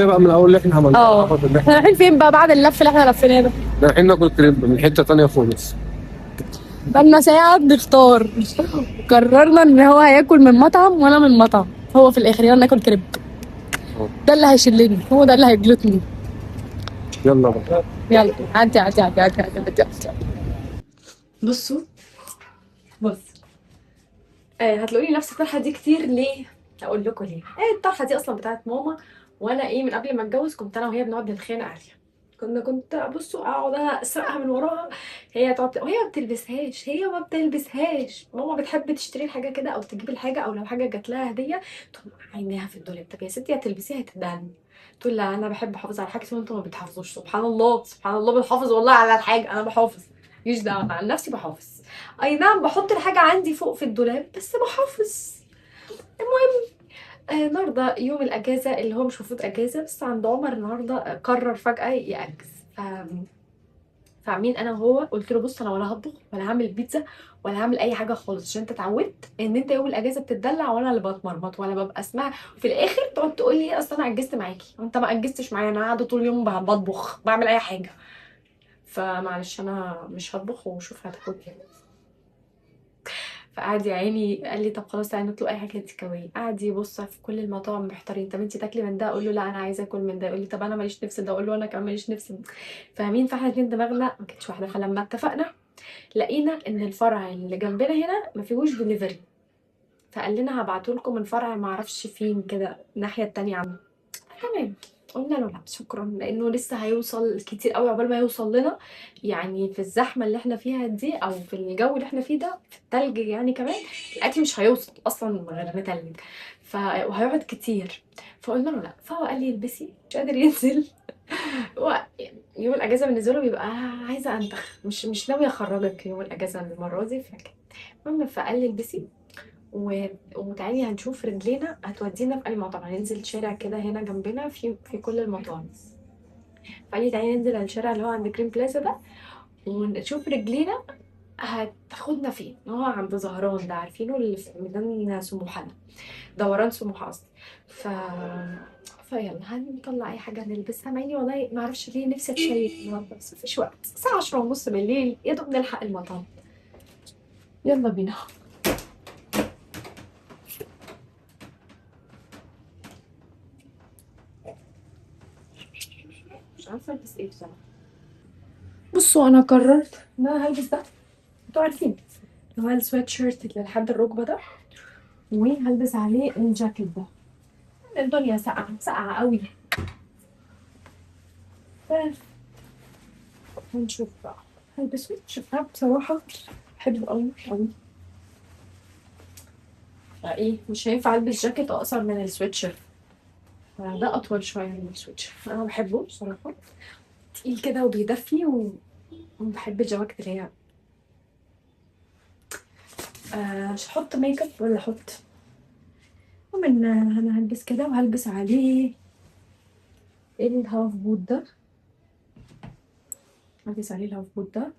بقى من الاول اللي احنا عملناه احنا رايحين فين بقى بعد اللف اللي احنا لفيناه ده؟ رايحين ناكل كريب من حته تانيه خالص. بقالنا ساعة بنختار. قررنا ان هو هياكل من مطعم وانا من مطعم. هو في الاخر يلا ناكل كريب. ده اللي هيشلني، هو ده اللي هيجلطني. يلا بقى. يلا عدي. بصوا بص، هتلاقوني نفس الطرحه دي كتير. ليه؟ اقول لكم ليه. الطرحه دي اصلا بتاعت ماما، وانا من قبل ما اتجوز كنت انا وهي بنقعد نتخانق عليها. كنت بصوا اقعد انا اسرقها من وراها، هي تقعد وهي ما بتلبسهاش. ماما بتحب تشتري الحاجه كده او تجيب الحاجه، او لو حاجه جات لها هديه تقوم عينيها في الدولاب. طب يا ستي هتلبسيها هتدهني. تقول لا انا بحب احافظ على حاجتي وانتوا ما بتحافظوش. سبحان الله بنحافظ والله على الحاجه. انا بحافظ، مش دعوه، أنا عن نفسي بحافظ. اي نعم بحط الحاجه عندي فوق في الدولاب بس بحافظ. النهارده يوم الاجازه اللي هو مش المفروض اجازه، بس عند عمر النهارده قرر فجاه ياجز. فعاملين انا وهو. قلت له بص انا ولا هطبخ ولا هعمل بيتزا ولا هعمل اي حاجه خالص، عشان انت اتعودت ان انت يوم الاجازه بتتدلع وانا اللي بتمرمط وانا ببقى اسمها. وفي الاخر تقعد تقول لي ايه اصل انا اجزت معاكي وانت ما اجزتش معايا. انا قاعده طول اليوم بطبخ بعمل اي حاجه. فمعلش انا مش هطبخ وشوف هتاكل ايه. فقعد يا عيني قال لي طب خلاص تعالي نطلب اي حاجه تيك اواي. قعد يبص في كل المطاعم محتارين. طب انت تاكلي من ده؟ اقول له لا انا عايزه اكل من ده. يقول لي طب انا ماليش نفس ده. اقول له انا كمان ماليش نفس ده. فاهمين؟ فاحنا الاتنين دماغنا ما كانتش واحده. فلما اتفقنا لقينا ان الفرع اللي جنبنا هنا ما فيهوش دليفري، فقال لنا هبعته لكم الفرع ما اعرفش فين كده الناحيه التانية عنه. تمام. قلنا له لا شكرا، لانه لسه هيوصل كتير قوي عقبال ما يوصل لنا. يعني في الزحمه اللي احنا فيها دي او في الجو اللي احنا فيه ده في التلج يعني كمان الاكل مش هيوصل اصلا غير متلج. وهيقعد كتير. فقلنا له لا. فهو قال لي البسي، مش قادر ينزل. هو يوم الاجازه بالنسبه له بيبقى عايزه انتخ، مش ناويه اخرجك يوم الاجازه المره دي. المهم فقال لي البسي وتعالي هنشوف رجلينا هتودينا في اي مطعم. هننزل شارع كده هنا جنبنا في كل المطاعم. فقال لي تعالي ننزل على الشارع اللي هو عند جرين بلازا ده ونشوف رجلينا هتاخدنا فين. هو عند زهران ده، عارفينه اللي في ميدان سموحه ده، دوران سموحه قصدي. فيلا هنطلع اي حاجه نلبسها. مع اني والله ما اعرفش ليه نفسي اتشيك النهارده، بس مفيش وقت. الساعه 10:30 بالليل يا دوب نلحق المطعم. يلا بينا. مش عارفه البس ايه بصراحه. بصوا انا قررت ان انا هلبس ده. انتوا عارفين اللي هو السويت شيرت اللي لحد الركبه ده، وهلبس عليه الجاكيت ده. الدنيا ساقعه قوي. هنشوف بقى. هلبس سويت شيرت بصراحه بحبه قوي قوي. مش هينفع البس جاكيت اقصر من السويت شيرت. ده اطول شويه من السويت شيرت. انا بحبه بصراحه، تقيل كده وبيدفي وبحب الجواكت اللي هي مش هحط ميك اب ولا احط. المهم انا هلبس كده وهلبس عليه الهاف بوت ده. هلبس عليه الهاف بوت ده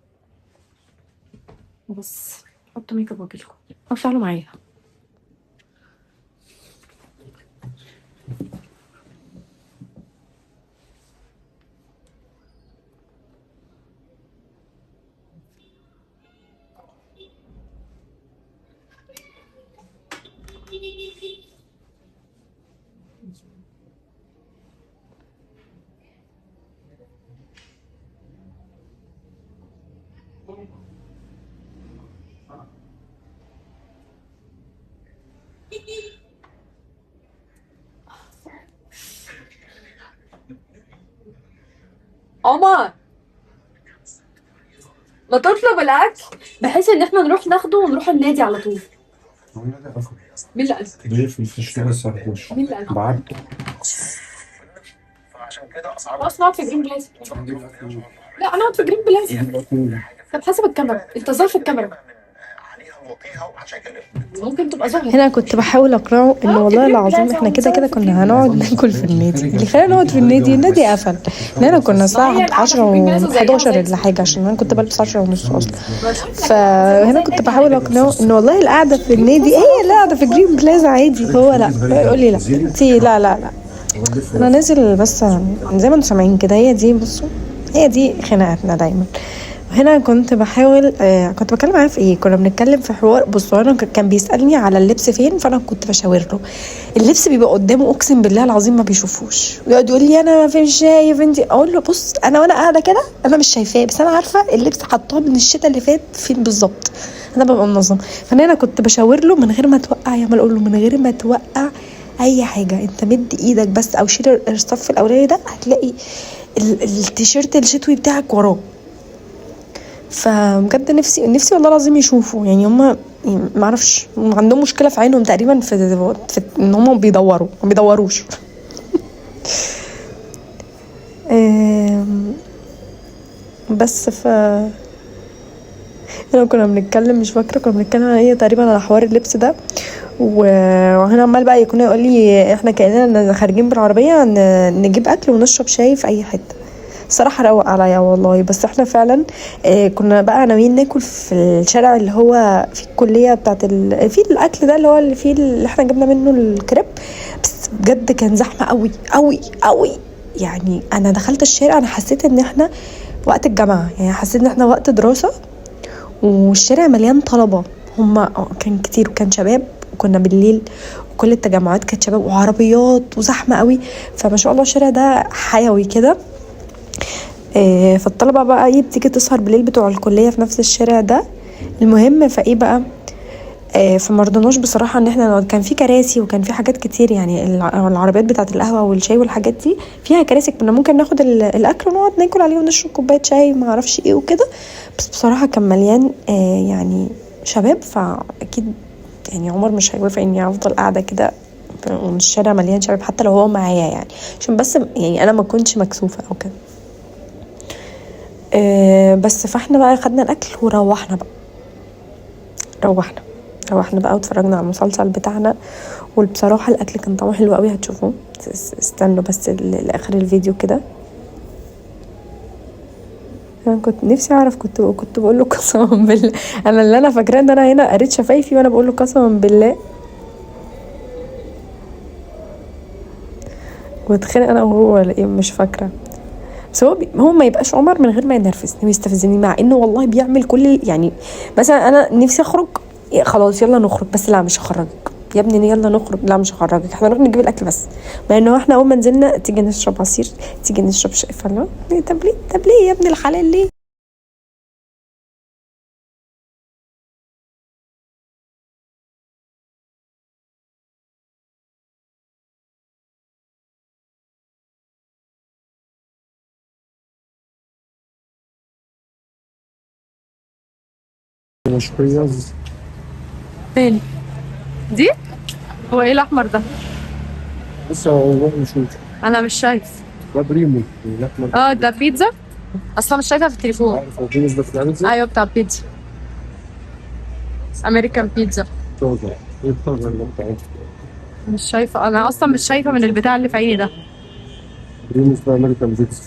وبس. حطوا ميك اب واجيلكم او تعالوا معايا. عمر ما تطلب الاكل بحيث ان احنا نروح ناخده ونروح النادي على طول. مين اللي قال؟ ليه في التشكيله الساعه 11؟ مين اللي قال؟ بعد خلاص نقعد في جرين بلازا. لا انا اقعد في جرين بلازا. طب حسب الكاميرا، انت ظاهر في الكاميرا. ممكن تبقى ظاهر. هنا كنت بحاول اقنعه انه والله العظيم احنا كده كده كنا هنقعد ناكل في النادي. اللي خلينا نقعد في النادي قفل. هنا كنا الساعه 10:11 ولا حاجه، عشان انا كنت بلبس 10:30 اصلا. فهنا كنت بحاول اقنعه انه والله القعده في النادي هي اللي قاعده في جرين بلازا عادي. هو لا، يقول لي لا انتي لا انا نازل بس زي ما انتم سامعين كده، هي دي بصوا، هي دي خناقاتنا دايما. هنا كنت بحاول كنت بتكلم معاه في ايه، كنا بنتكلم في حوار. بصوا انا كان بيسالني على اللبس فين، فانا كنت بشاور له. اللبس بيبقى قدامه اقسم بالله العظيم ما بيشوفوش، ويقعد يقول لي انا مش شايف انت. اقول له بص وانا قاعده كده انا مش شايفاه، بس انا عارفه اللبس حطاه من الشتاء اللي فات فين بالظبط، انا ببقى منظمه. فانا كنت بشاور له من غير ما توقع، يا ما اقول له من غير ما توقع اي حاجه، انت مد ايدك بس او شيل الصف الاولاني ده، هتلاقي التيشيرت الشتوي بتاعك وراه. فبجد نفسي والله العظيم يشوفوا، يعني هما ما اعرفش عندهم مشكله في عينهم تقريبا، في ان هما بيدوروا ما بيدوروش. بس هنا كنا بنتكلم، مش فاكره كنا بنتكلم عن ايه تقريبا، على حوار اللبس ده. وهنا عمال بقى يكون يقول لي احنا كاننا خارجين بالعربيه نجيب اكل ونشرب شاي في اي حته. صراحه روق عليا والله. بس احنا فعلا كنا بقى ناويين ناكل في الشارع اللي هو في الكليه بتاعت في الاكل ده اللي هو اللي فيه اللي احنا جبنا منه الكريب. بس بجد كان زحمه قوي قوي قوي، يعني انا دخلت الشارع انا حسيت ان احنا وقت الجامعه، يعني حسيت ان احنا وقت دراسه، والشارع مليان طلبه. هما كان كتير وكان شباب، وكنا بالليل وكل التجمعات كانت شباب وعربيات وزحمه قوي. فما شاء الله الشارع ده حيوي كده. فالطلبه بقى ايه بتيجي تسهر بالليل بتوع الكليه في نفس الشارع ده. المهم فايه بقى فمرضناش بصراحه ان احنا نقعد، كان في كراسي وكان في حاجات كتير، يعني العربيات بتاعه القهوه والشاي والحاجات دي فيها كراسي، كنا ممكن ناخد الاكل ونقعد ناكل عليه ونشرب كوبايه شاي ما اعرفش ايه وكده. بس بصراحه كان مليان يعني شباب، فاكيد يعني عمر مش هيوافق اني افضل قاعده كده والشارع مليان شباب حتى لو هو معايا، يعني عشان بس يعني انا ما كنتش مكسوفه او كده. بس فاحنا بقى خدنا الاكل وروحنا بقى، روحنا بقى واتفرجنا على المسلسل بتاعنا. وبصراحه الاكل كان طعمه حلو قوي، هتشوفوه. استنوا بس لاخر الفيديو كده. انا كنت نفسي اعرف، كنت بقول له قسما بالله، انا اللي انا فاكراه ان انا هنا قريت شفايفي وانا بقول له قسما بالله. واتخانق انا وهو ولا ايه مش فاكره. بس هو ما يبقاش عمر من غير ما ينرفزني ويستفزني، مع انه والله بيعمل كل يعني مثلا انا نفسي اخرج، خلاص يلا نخرج، بس لا مش هخرجك يا ابني، يلا نخرج، لا مش هخرجك، احنا نروح نجيب الاكل بس. مع انه احنا اول ما نزلنا تيجي نشرب عصير، تيجي نشرب شاي، فلا طب ليه يا ابن الحلال ليه؟ مش بياض. فين دي؟ هو ايه الاحمر ده؟ بص هو نشوف. انا مش شايف. ده بريمو الاحمر. ده بيتزا، اصلا مش شايفها في التليفون. عارف هو في نسبه في البيتزا؟ ايوه بتاع بيتزا، امريكان بيتزا. طازه. ايه الطازه اللي انت عارفه؟ مش شايفه، انا اصلا مش شايفه من البتاع اللي في عيني ده. بريمو في امريكان بيتزا.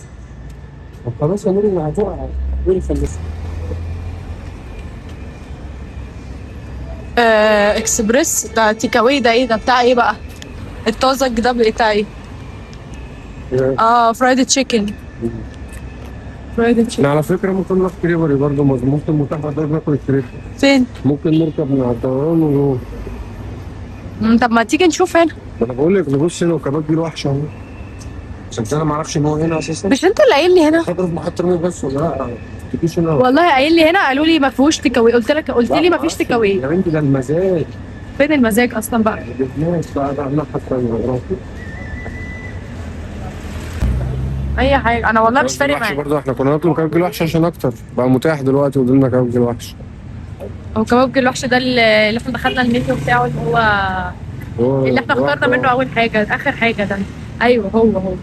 طب خلاص يا نور اللي هتقع قولي خلص. اكسبريس ده تيك اواي، ده ايه ده بتاع ايه بقى؟ الطازج ده بتاع ايه؟ فرايد تشيكن. فرايد تشيكن. على فكره ممكن نروح كريبري برضه، ممكن متاح ده ناكل الكريب. فين؟ ممكن نركب من على الطيران ونروح. طب ما تيجي نشوف هنا. ما انا بقول لك نبص هنا وكباب دي وحشه اهو. عشان انا ما اعرفش ان هو هنا اساسا. مش انت اللي قايل لي هنا؟ خاطر في محطه رمل بس ولا لا؟ ما تجيش هنا. والله قايل لي هنا، قالوا لي ما فيهوش تيك اواي، قلت لي ما فيش تيك اواي. يا بنتي ده المزاج. فين المزاج اصلا بقى؟ الناس بقى ده عامله حتى اي حاجه، انا والله مش فارق معايا. برضه احنا كنا نطلب كباب الوحش عشان اكتر بقى متاح دلوقتي، ودلنا كباب الوحش. هو كباب الوحش ده اللي احنا دخلنا المنيو بتاعه، اللي هو اللي احنا اخترنا منه اول حاجه اخر حاجه ده. ايوه هو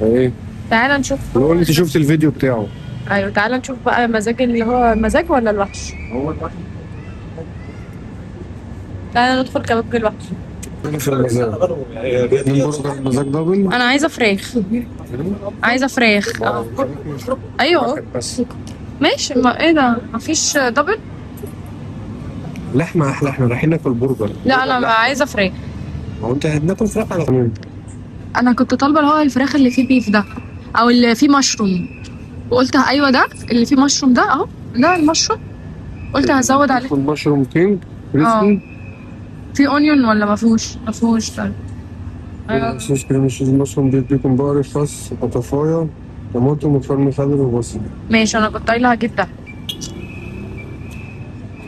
ايه. تعالى نشوف. بقول انت شفت الفيديو بتاعه. ايوه تعالى نشوف بقى مزاج، اللي هو مزاج ولا الوحش. هو الوحش. تعالى ندخل كباب الوحش. في المزاج. المزاج دبل. انا عايزه فراخ. عايزه فراخ. ايوه بس ماشي. ما ايه ده، مفيش دبل؟ لحمه احلى، احنا رايحين ناكل برجر. لا انا عايزه فراخ. هو انت هناكل فراخ على طول. انا كنت طالبه اللي هو الفراخ اللي فيه بيف ده، او اللي فيه مشروم، وقلت ايوه ده اللي فيه مشروم ده اهو، ده المشروم، قلت هزود عليه. المشروم كينج اه كريسبي. في اونيون ولا ما فيهوش طيب. ايوه صوص كريم تشيز مشروم بيكون بقري خس بطاطايا طماطم وفرن خضر وبصل. ماشي، انا كنت قايله هجيب ده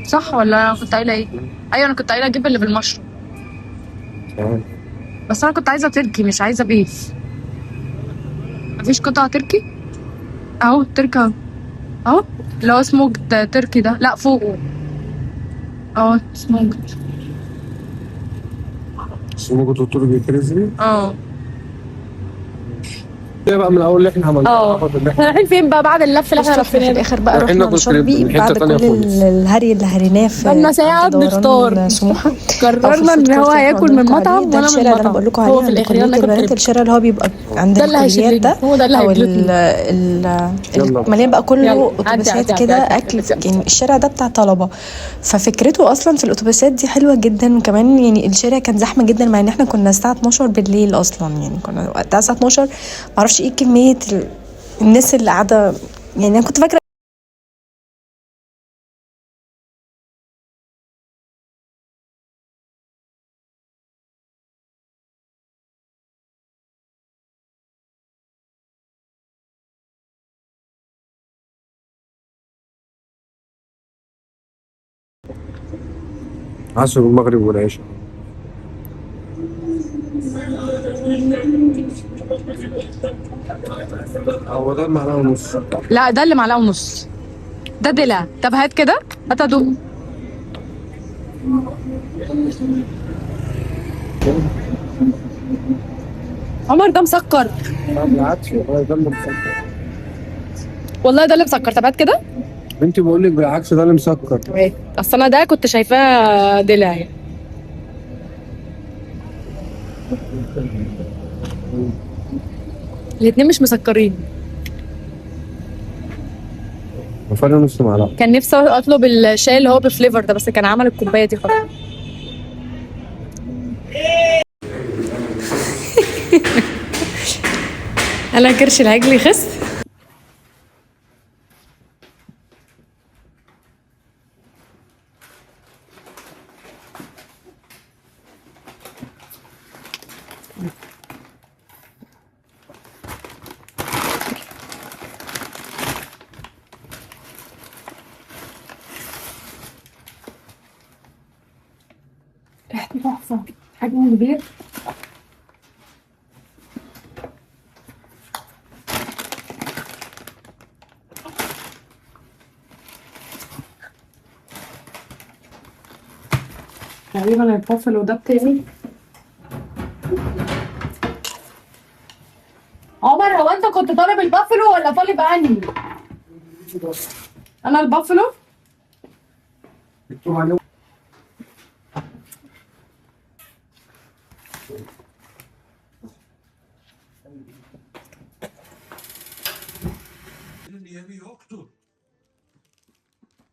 صح ولا انا كنت قايله ايه؟ ايوه انا كنت قايله اجيب اللي بالمشروم، تمام. بس انا كنت عايزه تركي مش عايزه بيف. مفيش قطع تركي اهو، تركي اهو، اهو اللي هو سموكد تركي ده، لا فوقه اهو سموكد. سموكة التركي كريسبي. اه ده بقى من الاول اللي احنا عملناه. احنا رايحين فين بقى بعد اللف اللي احنا في لفيناه ده؟ الاخر بقى رايحين رحنا ناكل كريب لشربي من حتة بعد تانية كل خالص. الهري اللي هريناه بقالنا في ساعة عند بنختار، دوران سموحه. قررنا ان هو هياكل من مطعم ده وانا الشارع من اللي انا بقول مطعم، لكم هو عليه في عند الاخر كليه يلا ناكل البنات، كريب، الشارع اللي هو بيبقى عند ده اللي الكليات هيشدني، ده، هو ده اللي او هيجلطني. يلا. مليان بقى كله يلا، عدي اتوبيسات عدي كده عدي اكل. عدي. يعني الشارع ده بتاع طلبه، ففكرته اصلا في الاتوبيسات دي حلوه جدا. وكمان يعني الشارع كان زحمه جدا مع ان احنا كنا الساعه 12 بالليل اصلا، يعني كنا وقتها الساعه 12. معرفش ايه كميه الناس اللي قاعده. يعني انا كنت فاكره عصر المغرب والعشاء. هو ده المعلقة ونص. لا ده اللي معلقه ونص، ده دلع. طب هات كده، هات ادوق. عمر ده مسكر لا بالعكس والله ده اللي مسكر. والله، ده اللي مسكر. طب هات كده. بنتي بقول لك بالعكس ده اللي مسكر. اصل انا ده كنت شايفاه دلع يعني. الاتنين مش مسكرين. وفرق نص معلقة. كان نفسي اطلب الشاي اللي هو بفليفر ده، بس كان عمل الكوبايه دي خلاص. انا كرش العجل يخس. ريحته تحفه، حجمه كبير. تقريبا البافلو ده بتاعي. عمر هو انت كنت طالب البافلو ولا طالب انهي؟ انا البافلو. Yeri yoktur.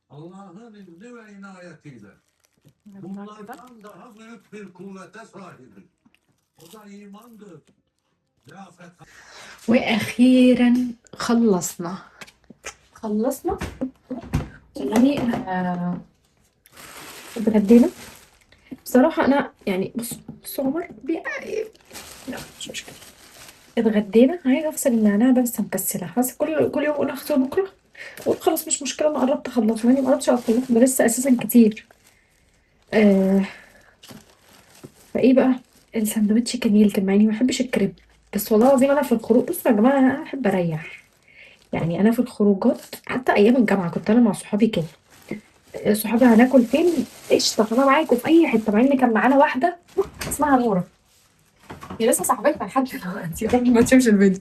Allah'ın izni ve inayetiyle. Bunlardan daha büyük bir kuvvete sahibiz. O da imandır. Rafet واخيرا خلصنا يعني اتغدينا. بصراحه انا يعني بص عمر لا مش مشكله. اتغدينا، عايزه افصل النعناع ده بس مكسله. بس كل يوم اقول هغسله بكره، وأقول خلاص مش مشكله انا قربت اخلصه، يعني ما قربتش اخلصه ده لسه اساسا كتير. آه فايه بقى، الساندوتش كان يلتم، مع اني ما بحبش الكريب. بس والله العظيم انا في الخروج، بصوا يا جماعه انا احب اريح. يعني انا في الخروجات حتى ايام الجامعه كنت انا مع صحابي كده. صحابي هناكل فين؟ قشطه انا معاكم في اي حته. مع ان كان معانا واحده اسمها نوره، هي لسه صاحبتنا لحد دلوقتي قبل ما تشوفش الفيديو.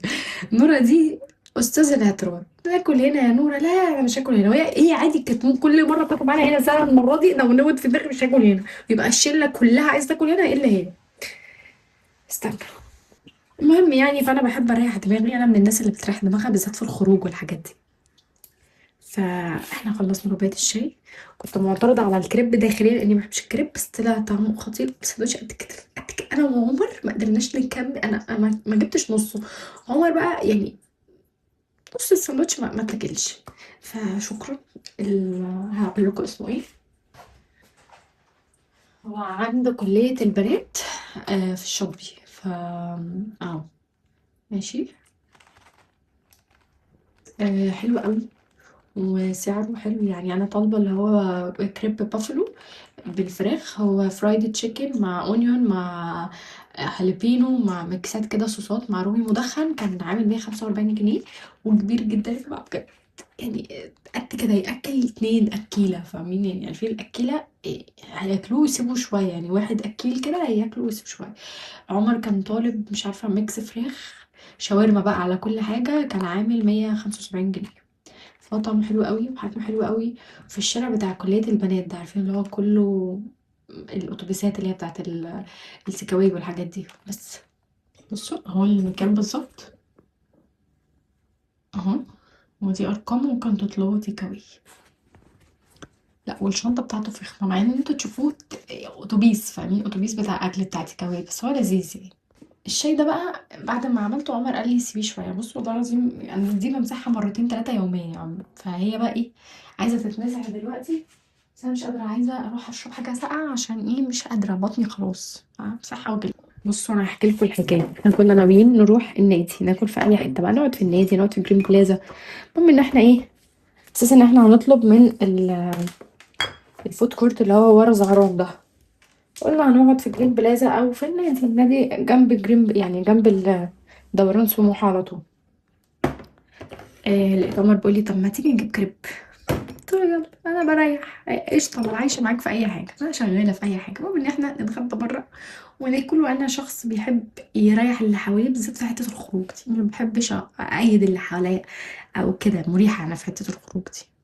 نوره دي استاذ الاعتراض، ناكل هنا يا نوره، لا انا مش هاكل هنا. وهي عادي كانت كل مره بتاكل معانا هنا. سنه المره دي لو نود في دماغي مش هاكل هنا، يبقى الشله كلها عايزه تاكل هنا الا هي. استنى. المهم يعني فانا بحب اريح دماغي، انا من الناس اللي بتريح دماغها بالذات في الخروج والحاجات دي. فاحنا خلصنا كوبايه الشاي. كنت معترضه على الكريب داخليا لاني ما بحبش الكريب، بس طلع طعمه خطير. سندوتش قد كده قد كده، انا وعمر ما قدرناش نكمل. انا ما جبتش نصه. عمر بقى يعني نص السندوتش ما تاكلش. فشكرا. هقول لكم اسمه ايه. هو عند كلية البنات في الشاطبي. اه ماشي. حلو قوي وسعره حلو. يعني انا طالبه اللي هو كريب بافلو بالفراخ. هو فرايد تشيكن مع اونيون مع هالبينو مع ميكسات كده صوصات مع رومي مدخن. كان عامل 145 جنيه وكبير جدا يا جماعه بجد. يعني قد كده ياكل 2 اكيله، فاهمين؟ يعني عارفين الاكيله هياكلوه ويسيبوا شويه. يعني واحد اكيل كده هياكلوا ويسيبوا شويه. عمر كان طالب مش عارفه ميكس فراخ شاورما بقى على كل حاجه، كان عامل 175 جنيه. فهو طعمه حلو قوي وحجمه حلو قوي. في الشارع بتاع كلية البنات ده، عارفين اللي هو كله الأتوبيسات اللي هي بتاعت السكاوي والحاجات دي. بس بصوا اهو المكان بالظبط اهو. ودي أرقامه، ممكن تطلبوا تيك أواي. لا والشنطة بتاعته فخمة، مع ان انتوا تشوفوه أتوبيس، فاهمين؟ أتوبيس بتاع أكل بتاع تيك أواي، بس هو لذيذ يعني. الشاي ده بقى بعد ما عملته عمر قال لي سيبيه شويه. بص والله العظيم يعني دي بمسحها مرتين 3 يوميا يا عم. فهي بقى ايه، عايزه تتمسح دلوقتي. بس انا مش قادره، عايزه اروح اشرب حاجه ساقعه عشان ايه، مش قادره بطني خلاص مسحها وجل. بصوا انا هحكي لكم الحكايه. احنا كنا ناويين نروح النادي ناكل في اي حته بقى، نقعد في النادي، نقعد في جرين بلازا. المهم ان احنا ايه، اساس ان احنا هنطلب من الفود كورت اللي هو ورا زهران ده. قلنا هنقعد في جرين بلازا او في النادي جنب جرين، يعني جنب دوران سموحة على طول. لقيت عمر بيقول لي طب ما تيجي نجيب كريب. قلت له يلا انا بريح قشطه، انا عايشه معاك في اي حاجه، انا شغاله في اي حاجه. المهم ان احنا نتغدى بره وناكل. وانا شخص بيحب يريح اللي حواليه، بالذات في حته الخروج دي. ما بحبش ايد اللي حواليا او كده، مريحه انا في حته الخروج دي.